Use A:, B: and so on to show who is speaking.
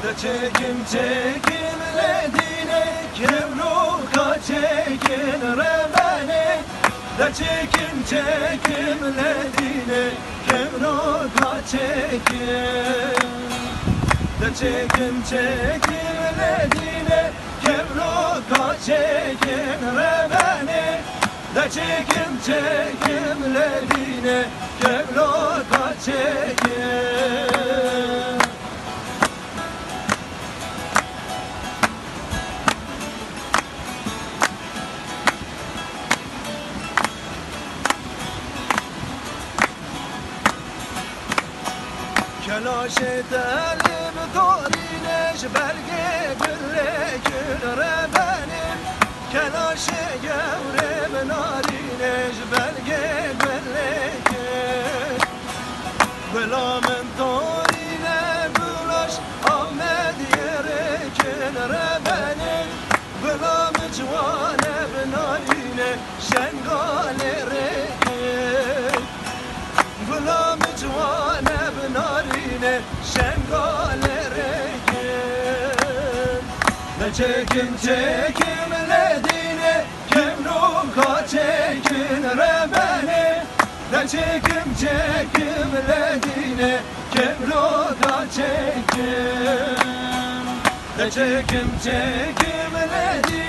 A: Da çekim çekimledine kevruka çekin rebeni. Da çekim çekimledine kevruka çekin. Da çekim çekimledine kevruka çekin rebeni. Da çekim çekimledine kevruka çekin. Kelaş edelim tarineş belge gülle gülre benim. Kelaş gevrem narineş belge gülle gül. Belamın tarine bulaş Ahmet yere gülre benim. Belam civane narine şengalere gül. Belam civane narine şengalere gel. Da çekim çekimledine kevruka çekin rebeni. Da çekim çekimledine kevruka çekin. Da çekim çekimledine